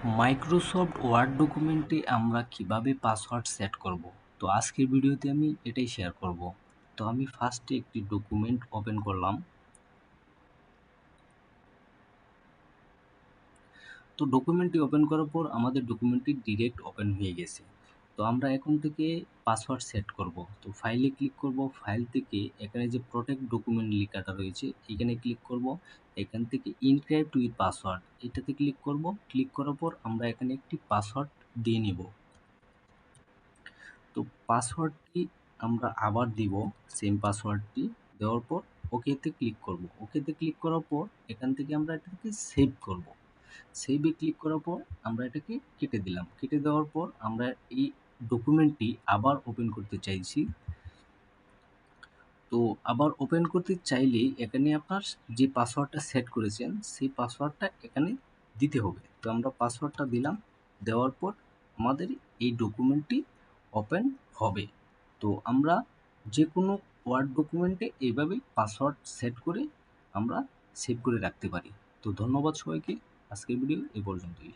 Microsoft word ডকুমেন্টে আমরা কিভাবে পাসওয়ার্ড সেট করব। তো আজকের ভিডিওতে আমি এটাই শেয়ার করব। তো আমি ফার্স্টে একটি ডকুমেন্ট ওপেন করলাম। তো ডকুমেন্টটি ওপেন করার পর আমাদের ডকুমেন্টটি ডিরেক্ট ওপেন হয়ে গেছে। তো আমরা এখন থেকে পাসওয়ার্ড সেট করব। তো ফাইলে ক্লিক করব, ফাইল থেকে এখানে যে প্রোটেক্ট ডকুমেন্ট লেখাটা রয়েছে এখানে ক্লিক করব। এখান থেকে ইনক্রিপ্ট উইথ পাসওয়ার্ড এটাতে ক্লিক করব। ক্লিক করার পর আমরা এখানে একটি পাসওয়ার্ড দিয়ে নেব। তো পাসওয়ার্ডটি আমরা আবার দিব, সেম পাসওয়ার্ডটি দেওয়ার পর ওকেতে ক্লিক করব। ওকেতে ক্লিক করার পর এখান থেকে আমরা এটাকে সেভ করব। সেভে ক্লিক করার পর আমরা এটাকে কেটে দিলাম। কেটে দেওয়ার পর আমরা এই ডকুমেন্টটি আবার ওপেন করতে চাইছি। তো আবার ওপেন করতে চাইলেই এখানে আপনার যে পাসওয়ার্ডটা সেট করেছেন সেই পাসওয়ার্ডটা এখানে দিতে হবে। তো আমরা পাসওয়ার্ডটা দিলাম, দেওয়ার পর আমাদের এই ডকুমেন্টটি ওপেন হবে। তো আমরা যে কোনো ওয়ার্ড ডকুমেন্টে এইভাবে পাসওয়ার্ড সেট করে আমরা সেভ করে রাখতে পারি। তো ধন্যবাদ সবাইকে, আজকের ভিডিও এ পর্যন্তই।